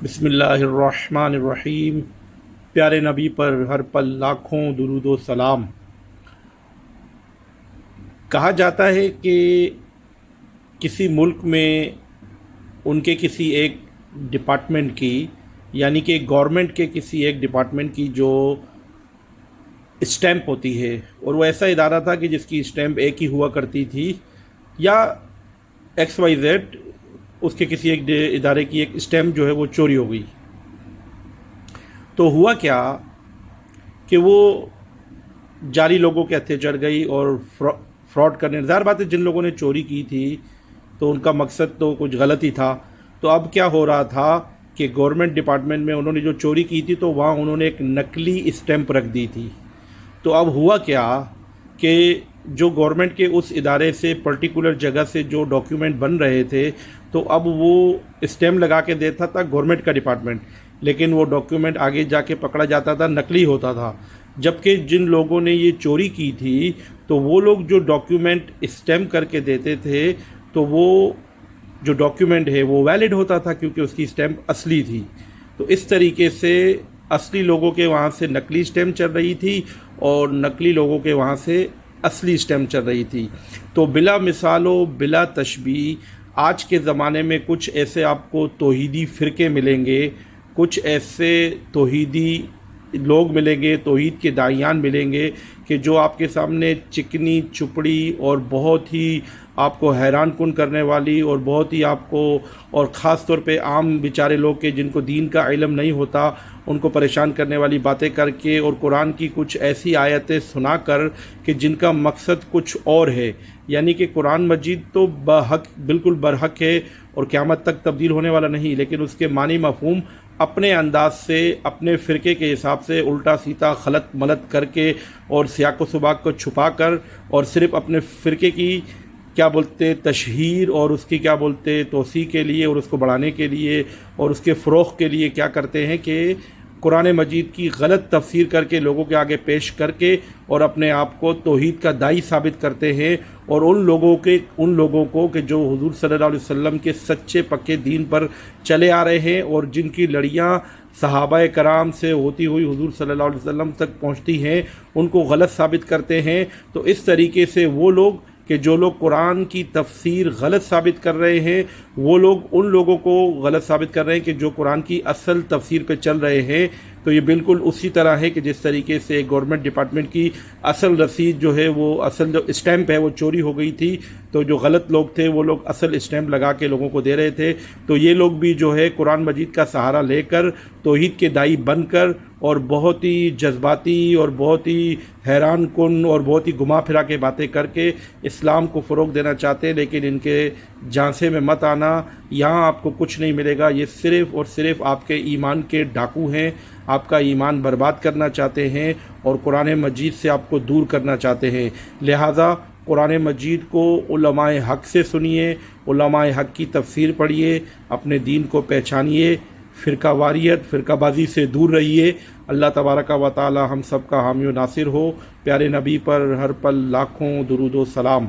بسم اللہ الرحمن الرحیم۔ پیارے نبی پر ہر پل لاکھوں درود و سلام۔ کہا جاتا ہے کہ کسی ملک میں ان کے کسی ایک ڈپارٹمنٹ کی، یعنی کہ گورنمنٹ کے کسی ایک ڈپارٹمنٹ کی جو اسٹیمپ ہوتی ہے، اور وہ ایسا ادارہ تھا کہ جس کی اسٹیمپ ایک ہی ہوا کرتی تھی، یا ایکس وائی زیڈ، اس کے کسی ایک ادارے کی ایک اسٹیمپ جو ہے وہ چوری ہو گئی۔ تو ہوا کیا کہ وہ جعلی لوگوں کے ہتھے چڑھ گئی، اور فراڈ کرنے، ظاہر بات ہے جن لوگوں نے چوری کی تھی تو ان کا مقصد تو کچھ غلط ہی تھا۔ تو اب کیا ہو رہا تھا کہ گورنمنٹ ڈپارٹمنٹ میں انہوں نے جو چوری کی تھی تو وہاں انہوں نے ایک نقلی اسٹیمپ رکھ دی تھی۔ تو اب ہوا کیا کہ جو گورنمنٹ کے اس ادارے سے پرٹیکولر جگہ سے جو ڈاکیومنٹ بن رہے تھے، تو اب وہ اسٹیمپ لگا کے دیتا تھا گورنمنٹ کا ڈپارٹمنٹ، لیکن وہ ڈاکیومنٹ آگے جا کے پکڑا جاتا تھا، نقلی ہوتا تھا۔ جبکہ جن لوگوں نے یہ چوری کی تھی تو وہ لوگ جو ڈاکیومنٹ اسٹیمپ کر کے دیتے تھے، تو وہ جو ڈاکیومنٹ ہے وہ ویلڈ ہوتا تھا، کیونکہ اس کی اسٹیمپ اصلی تھی۔ تو اس طریقے سے اصلی لوگوں کے وہاں سے نقلی اسٹیمپ چل رہی تھی، اور نقلی لوگوں کے وہاں سے اصلی اسٹیمپ چل رہی تھی۔ تو بلا مثال و بلا تشبیہ آج کے زمانے میں کچھ ایسے آپ کو توحیدی فرقے ملیں گے، کچھ ایسے توحیدی لوگ ملیں گے، توحید کے داعیان ملیں گے، کہ جو آپ کے سامنے چکنی چپڑی اور بہت ہی آپ کو حیران کن کرنے والی، اور بہت ہی آپ کو، اور خاص طور پہ عام بیچارے لوگ کے جن کو دین کا علم نہیں ہوتا، ان کو پریشان کرنے والی باتیں کر کے، اور قرآن کی کچھ ایسی آیتیں سنا کر کہ جن کا مقصد کچھ اور ہے۔ یعنی کہ قرآن مجید تو بحق، بالکل برحق ہے اور قیامت تک تبدیل ہونے والا نہیں، لیکن اس کے معنی مفہوم اپنے انداز سے، اپنے فرقے کے حساب سے الٹا سیدھا خلط ملط کر کے، اور سیاق و سباق کو چھپا کر، اور صرف اپنے فرقے کی کیا بولتے تشہیر اور اس کی کیا بولتے توسیع کے لیے، اور اس کو بڑھانے کے لیے، اور اس کے فروغ کے لیے کیا کرتے ہیں کہ قرآن مجید کی غلط تفسیر کر کے لوگوں کے آگے پیش کر کے، اور اپنے آپ کو توحید کا داعی ثابت کرتے ہیں، اور ان لوگوں کو کہ جو حضور صلی اللہ علیہ وسلم کے سچے پکے دین پر چلے آ رہے ہیں، اور جن کی لڑیاں صحابہ کرام سے ہوتی ہوئی حضور صلی اللہ علیہ وسلم تک پہنچتی ہیں، ان کو غلط ثابت کرتے ہیں۔ تو اس طریقے سے وہ لوگ کہ جو لوگ قرآن کی تفسیر غلط ثابت کر رہے ہیں، وہ لوگ ان لوگوں کو غلط ثابت کر رہے ہیں کہ جو قرآن کی اصل تفسیر پہ چل رہے ہیں۔ تو یہ بالکل اسی طرح ہے کہ جس طریقے سے گورنمنٹ ڈپارٹمنٹ کی اصل رسید جو ہے، وہ اصل جو اسٹیمپ ہے وہ چوری ہو گئی تھی، تو جو غلط لوگ تھے وہ لوگ اصل اسٹیمپ لگا کے لوگوں کو دے رہے تھے۔ تو یہ لوگ بھی جو ہے قرآن مجید کا سہارا لے کر، توحید کے داعی بن کر، اور بہت ہی جذباتی اور بہت ہی حیران کن اور بہت ہی گھما پھرا کے باتیں کر کے اسلام کو فروغ دینا چاہتے ہیں، لیکن ان کے جھانسے میں مت آنا، یہاں آپ کو کچھ نہیں ملے گا۔ یہ صرف اور صرف آپ کے ایمان کے ڈاکو ہیں، آپ کا ایمان برباد کرنا چاہتے ہیں، اور قرآن مجید سے آپ کو دور کرنا چاہتے ہیں۔ لہٰذا قرآن مجید کو علماء حق سے سنیے، علماء حق کی تفسیر پڑھیے، اپنے دین کو پہچانیے، فرقہ واریت، فرقہ بازی سے دور رہیے۔ اللہ تبارک و تعالی ہم سب کا حامی و ناصر ہو۔ پیارے نبی پر ہر پل لاکھوں درود و سلام۔